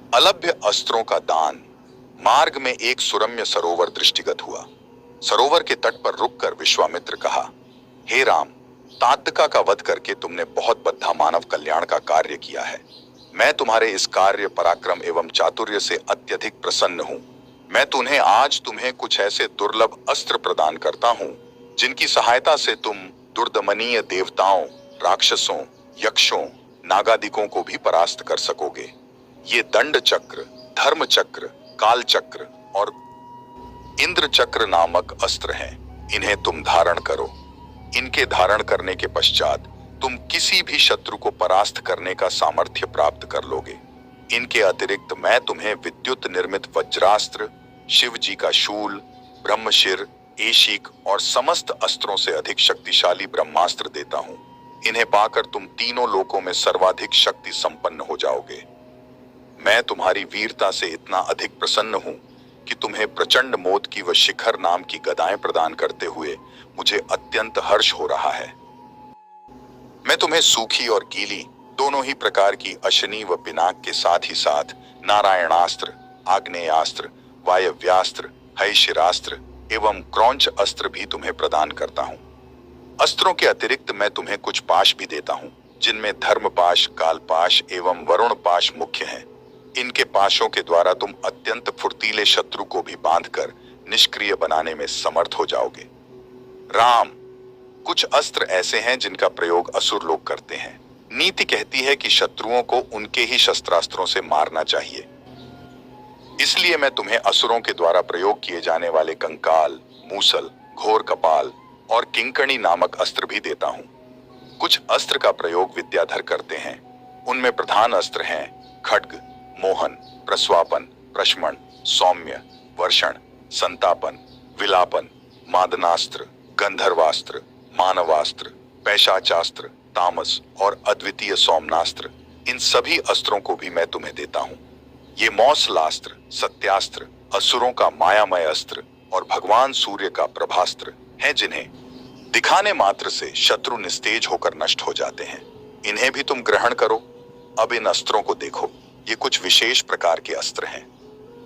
अलभ्य अस्त्रों का दान। मार्ग में एक सुरम्य सरोवर दृष्टिगत हुआ। सरोवर के तट पर रुककर विश्वामित्र कहा, हे राम, तात्यका का वध करके तुमने बहुत बद्धा मानव कल्याण का कार्य किया है। मैं तुम्हारे इस कार्य पराक्रम एवं चातुर्य से अत्यधिक प्रसन्न हूँ। मैं तुम्हें कुछ ऐसे दुर्लभ अस्त्र प्रदान करता हूँ जिनकी सहायता से तुम दुर्दमनीय देवताओं, राक्षसों, यक्षों, नागादिकों को भी परास्त कर सकोगे। ये दंड चक्र, धर्म चक्र, काल चक्र और इंद्र चक्र नामक अस्त्र हैं। इन्हें तुम धारण करो। इनके धारण करने के पश्चात तुम किसी भी शत्रु को परास्त करने का सामर्थ्य प्राप्त कर लोगे। इनके अतिरिक्त मैं तुम्हें विद्युत निर्मित वज्रास्त्र, शिव जी का शूल, ब्रह्मशिर, एशिक और समस्त अस्त्रों से अधिक शक्तिशाली ब्रह्मास्त्र देता हूं। इन्हें पाकर तुम तीनों लोकों में सर्वाधिक शक्ति संपन्न हो जाओगे। मैं तुम्हारी वीरता से इतना अधिक प्रसन्न हूं कि तुम्हें प्रचंड मोद की व शिखर नाम की गदाएं प्रदान करते हुए मुझे अत्यंत हर्ष हो रहा है। मैं तुम्हें सूखी और गीली दोनों ही प्रकार की अशनी व पिनाक के साथ ही साथ नारायणास्त्र, आग्नेयास्त्र, वायव्यास्त्र, हैशिरास्त्र एवं क्रौंच अस्त्र भी तुम्हें प्रदान करता हूं। अस्त्रों के अतिरिक्त मैं तुम्हें कुछ पाश भी देता हूं, जिनमें धर्मपाश, कालपाश एवं वरुण पाश मुख्य हैं। इनके पाशों के द्वारा तुम अत्यंत फुर्तीले शत्रु को भी बांधकर निष्क्रिय बनाने में समर्थ हो जाओगे। राम, कुछ अस्त्र ऐसे हैं जिनका प्रयोग असुर लोग करते हैं। नीति कहती है कि शत्रुओं को उनके ही शस्त्रास्त्रों से मारना चाहिए। इसलिए मैं तुम्हें असुरों के द्वारा प्रयोग किए जाने वाले कंकाल, मूसल, घोर कपाल और किंकणी नामक अस्त्र भी देता हूं। कुछ अस्त्र का प्रयोग विद्याधर करते हैं। उनमें प्रधान अस्त्र हैं खड्ग, मोहन, प्रस्वापन, प्रश्मण, सौम्य, वर्षण, संतापन, विलापन, मादनास्त्र, गंधर्वास्त्र, मानवास्त्र, पैशाचास्त्र, तामस और अद्वितीय सौमनास्त्र। इन सभी अस्त्रों को भी मैं तुम्हें देता हूं। ये मौसलास्त्र, सत्यास्त्र, असुरों का मायामय अस्त्र और भगवान सूर्य का प्रभास्त्र हैं, जिन्हें दिखाने मात्र से शत्रु निस्तेज होकर नष्ट हो जाते हैं। इन्हें भी तुम ग्रहण करो। अब इन अस्त्रों को देखो। ये कुछ विशेष प्रकार के अस्त्र हैं।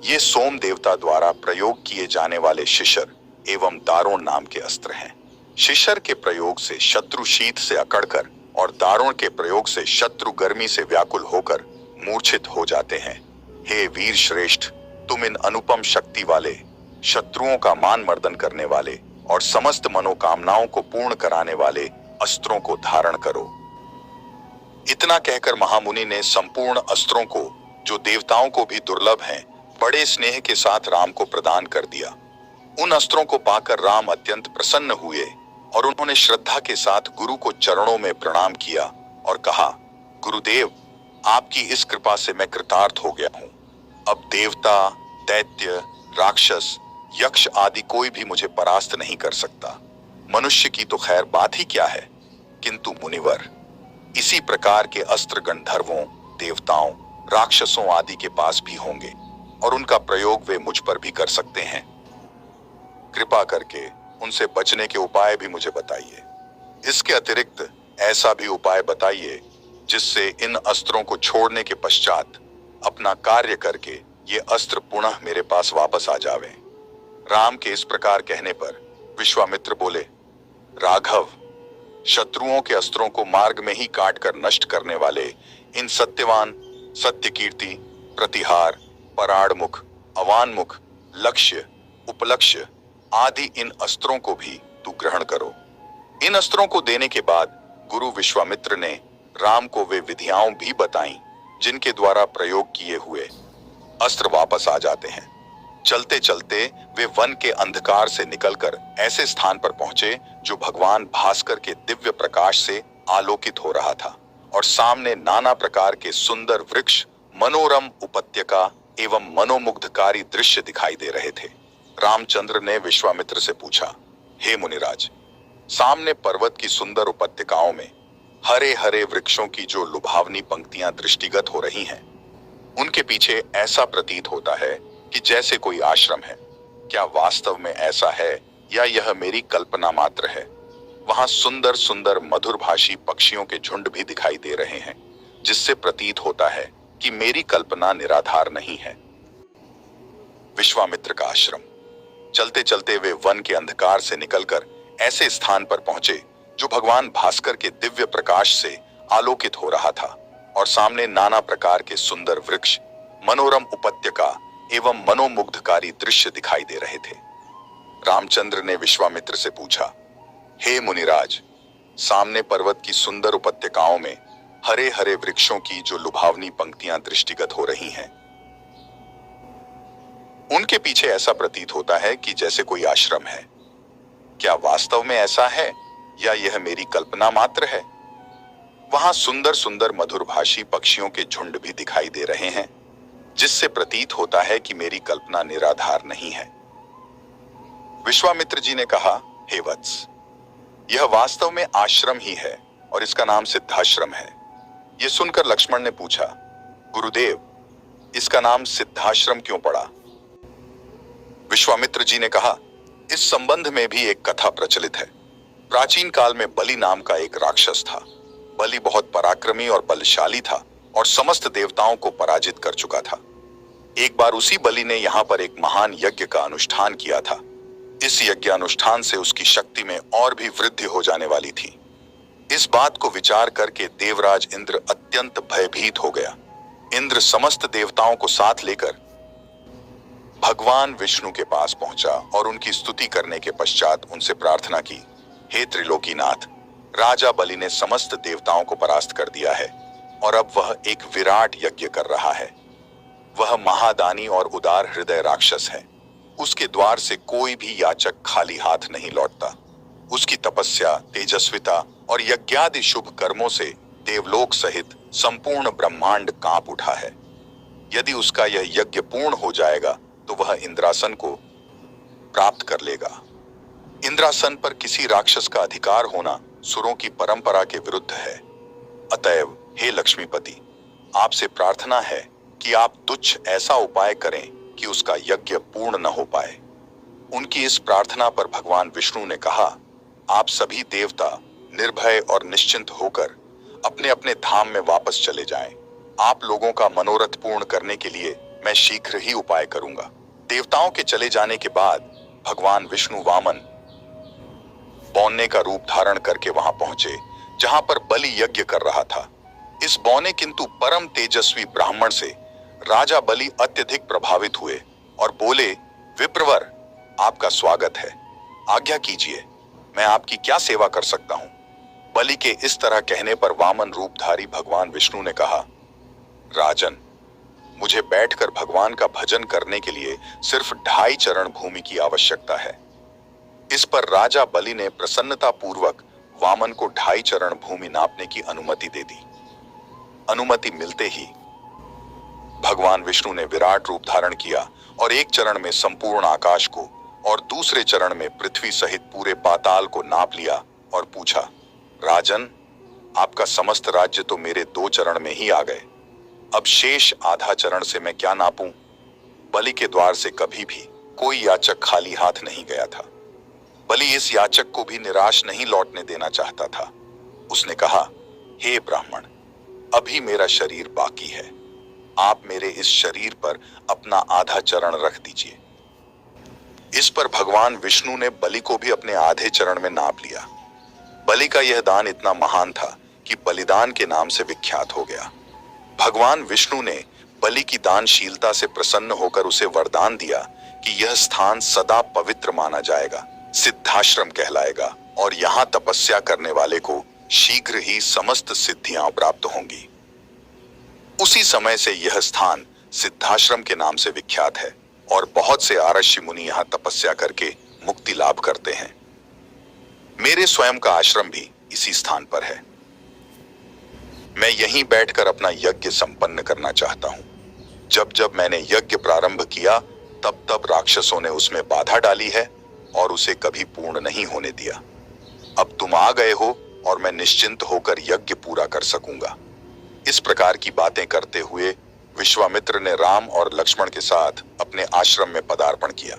ये सोम देवता द्वारा प्रयोग किए जाने वाले शिशर एवं दारोण नाम के अस्त्र हैं। शिशर के प्रयोग से शत्रु शीत से अकड़कर और दारोण के प्रयोग से शत्रु गर्मी से व्याकुल होकर मूर्छित हो जाते हैं। हे वीर श्रेष्ठ, तुम इन अनुपम शक्ति वाले, शत्रुओं का मान मर्दन करने वाले और समस्त मनोकामनाओं को पूर्ण कराने वाले अस्त्रों को धारण करो। इतना कहकर महामुनि ने संपूर्ण अस्त्रों को, जो देवताओं को भी दुर्लभ हैं, बड़े स्नेह के साथ राम को प्रदान कर दिया। उन अस्त्रों को पाकर राम अत्यंत प्रसन्न हुए और उन्होंने श्रद्धा के साथ गुरु को चरणों में प्रणाम किया और कहा, गुरुदेव, आपकी इस कृपा से मैं कृतार्थ हो गया हूं। अब देवता, दैत्य, राक्षस, यक्ष आदि कोई भी मुझे परास्त नहीं कर सकता। मनुष्य की तो खैर बात ही क्या है, किंतु मुनिवर, इसी प्रकार के अस्त्र गंधर्वों, देवताओं, राक्षसों आदि के पास भी होंगे और उनका प्रयोग वे मुझ पर भी कर सकते हैं। कृपा करके उनसे बचने के उपाय भी मुझे बताइए। इसके अतिरिक्त ऐसा भी उपाय बताइए जिससे इन अस्त्रों को छोड़ने के पश्चात अपना कार्य करके ये अस्त्र पुनः मेरे पास वापस आ जावे। राम के इस प्रकार कहने पर विश्वामित्र बोले, राघव, शत्रुओं के अस्त्रों को मार्ग में ही काट कर नष्ट करने वाले इन सत्यवान, सत्यकीर्ति, प्रतिहार, पराड़मुख, अवानमुख, लक्ष्य, उपलक्ष्य आदि इन अस्त्रों को भी तू ग्रहण करो। इन अस्त्रों को देने के बाद गुरु विश्वामित्र ने राम को वे विधियां भी बताईं जिनके द्वारा प्रयोग किए हुए अस्त्र वापस आ जाते हैं। चलते चलते वे वन के अंधकार से निकलकर ऐसे स्थान पर पहुंचे जो भगवान भास्कर के दिव्य प्रकाश से आलोकित हो रहा था और सामने नाना प्रकार के सुंदर वृक्ष, मनोरम उपत्यका एवं मनोमुग्धकारी दृश्य दिखाई दे रहे थे। रामचंद्र ने विश्वामित्र से पूछा, हे मुनिराज, सामने पर्वत की सुंदर उपत्यकाओं में हरे हरे वृक्षों की जो लुभावनी पंक्तियां दृष्टिगत हो रही हैं, उनके पीछे ऐसा प्रतीत होता है कि जैसे कोई आश्रम है। क्या वास्तव में ऐसा है या यह मेरी कल्पना मात्र है? वहां सुंदर सुंदर मधुरभाषी पक्षियों के झुंड भी दिखाई दे रहे हैं, जिससे प्रतीत होता है कि मेरी कल्पना निराधार नहीं है। विश्वामित्र का आश्रम। चलते चलते वे वन के अंधकार से निकलकर ऐसे स्थान पर पहुंचे जो भगवान भास्कर के दिव्य प्रकाश से आलोकित हो रहा था, और सामने नाना प्रकार के सुंदर वृक्ष, मनोरम उपत्यका एवं मनोमुग्धकारी दृश्य दिखाई दे रहे थे। रामचंद्र ने विश्वामित्र से पूछा, हे मुनिराज, सामने पर्वत की सुंदर उपत्यकाओं में हरे हरे वृक्षों की जो लुभावनी पंक्तियां दृष्टिगत हो रही हैं, उनके पीछे ऐसा प्रतीत होता है कि जैसे कोई आश्रम है। क्या वास्तव में ऐसा है या यह मेरी कल्पना मात्र है? वहां सुंदर सुंदर मधुरभाषी पक्षियों के झुंड भी दिखाई दे रहे हैं, जिससे प्रतीत होता है कि मेरी कल्पना निराधार नहीं है। विश्वामित्र जी ने कहा, हे वत्स, यह वास्तव में आश्रम ही है और इसका नाम सिद्धाश्रम है। यह सुनकर लक्ष्मण ने पूछा, गुरुदेव, इसका नाम सिद्धाश्रम क्यों पड़ा? विश्वामित्र जी ने कहा, इस संबंध में भी एक कथा प्रचलित है। प्राचीन काल में बलि नाम का एक राक्षस था। बलि बहुत पराक्रमी और बलशाली था और समस्त देवताओं को पराजित कर चुका था। एक बार उसी बलि ने यहाँ पर एक महान यज्ञ का अनुष्ठान किया था। इस यज्ञ अनुष्ठान से उसकी शक्ति में और भी वृद्धि हो जाने वाली थी। इस बात को विचार करके देवराज इंद्र अत्यंत भयभीत हो गया। इंद्र समस्त देवताओं को साथ लेकर भगवान विष्णु के पास पहुंचा और उनकी स्तुति करने के पश्चात उनसे प्रार्थना की, हे त्रिलोकीनाथ, राजा बलि ने समस्त देवताओं को परास्त कर दिया है और अब वह एक विराट यज्ञ कर रहा है। वह महादानी और उदार हृदय राक्षस है। उसके द्वार से कोई भी याचक खाली हाथ नहीं लौटता। उसकी तपस्या, तेजस्विता और यज्ञादि शुभ कर्मों से देवलोक सहित संपूर्ण ब्रह्मांड कांप उठा है। यदि उसका यह यज्ञ पूर्ण हो जाएगा तो वह इंद्रासन को प्राप्त कर लेगा। इंद्रासन पर किसी राक्षस का अधिकार होना सुरों की परंपरा के विरुद्ध है। अतएव हे लक्ष्मीपति, आपसे प्रार्थना है कि आप तुच्छ ऐसा उपाय करें कि उसका यज्ञ पूर्ण न हो पाए। उनकी इस प्रार्थना पर भगवान विष्णु ने कहा, आप सभी देवता निर्भय और निश्चिंत होकर अपने अपने धाम में वापस चले जाएं। आप लोगों का मनोरथ पूर्ण करने के लिए मैं शीघ्र ही उपाय करूंगा। देवताओं के चले जाने के बाद भगवान विष्णु वामन बौने का रूप धारण करके वहां पहुंचे जहां पर बलि यज्ञ कर रहा था। इस बौने किंतु परम तेजस्वी ब्राह्मण से राजा बलि अत्यधिक प्रभावित हुए और बोले, विप्रवर, आपका स्वागत है, आज्ञा कीजिए, मैं आपकी क्या सेवा कर सकता हूं? बलि के इस तरह कहने पर वामन रूपधारी भगवान विष्णु ने कहा, राजन, मुझे बैठकर भगवान का भजन करने के लिए सिर्फ 2.5 चरण भूमि की आवश्यकता है। इस पर राजा बलि ने प्रसन्नता पूर्वक वामन को 2.5 चरण भूमि नापने की अनुमति दे दी। अनुमति मिलते ही भगवान विष्णु ने विराट रूप धारण किया और एक चरण में संपूर्ण आकाश को और दूसरे चरण में पृथ्वी सहित पूरे पाताल को नाप लिया और पूछा, राजन, आपका समस्त राज्य तो मेरे 2 चरण में ही आ गए। अब शेष आधा चरण से मैं क्या नापूं? बलि के द्वार से कभी भी कोई याचक खाली हाथ नहीं गया था। बलि इस याचक को भी निराश नहीं लौटने देना चाहता था। उसने कहा, हे ब्राह्मण, अभी मेरा शरीर बाकी है। आप मेरे इस शरीर पर अपना आधा चरण रख दीजिए। इस पर भगवान विष्णु ने बलि को भी अपने आधे चरण में नाप लिया। बलि का यह दान इतना महान था कि बलिदान के नाम से विख्यात हो गया। भगवान विष्णु ने बलि की दानशीलता से प्रसन्न होकर उसे वरदान दिया कि यह स्थान सदा पवित्र माना जाएगा, सिद्धाश्रम कहलाएगा और यहाँ तपस्या करने वाले को शीघ्र ही समस्त सिद्धियां प्राप्त होंगी। उसी समय से यह स्थान सिद्धाश्रम के नाम से विख्यात है और बहुत से आरष्य मुनि यहाँ तपस्या करके मुक्ति लाभ करते हैं। मेरे स्वयं का आश्रम भी इसी स्थान पर है। मैं यहीं बैठकर अपना यज्ञ संपन्न करना चाहता हूं। जब जब मैंने यज्ञ प्रारंभ किया तब तब राक्षसों ने उसमें बाधा डाली है और उसे कभी पूर्ण नहीं होने दिया। अब तुम आ गए हो और मैं निश्चिंत होकर यज्ञ पूरा कर सकूंगा। इस प्रकार की बातें करते हुए विश्वामित्र ने राम और लक्ष्मण के साथ अपने आश्रम में पदार्पण किया।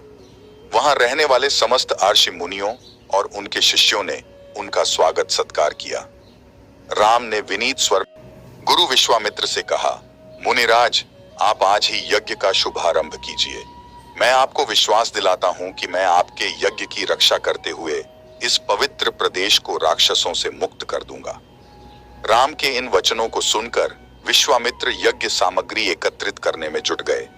वहां रहने वाले समस्त आर्षि मुनियों और उनके शिष्यों ने उनका स्वागत सत्कार किया। राम ने विनीत स्वर गुरु विश्वामित्र से कहा, मुनिराज, आप आज ही यज्ञ का शुभारंभ कीजिए। मैं आपको विश्वास दिलाता हूं कि मैं आपके यज्ञ की रक्षा करते हुए इस पवित्र प्रदेश को राक्षसों से मुक्त कर दूंगा। राम के इन वचनों को सुनकर विश्वामित्र यज्ञ सामग्री एकत्रित करने में जुट गए।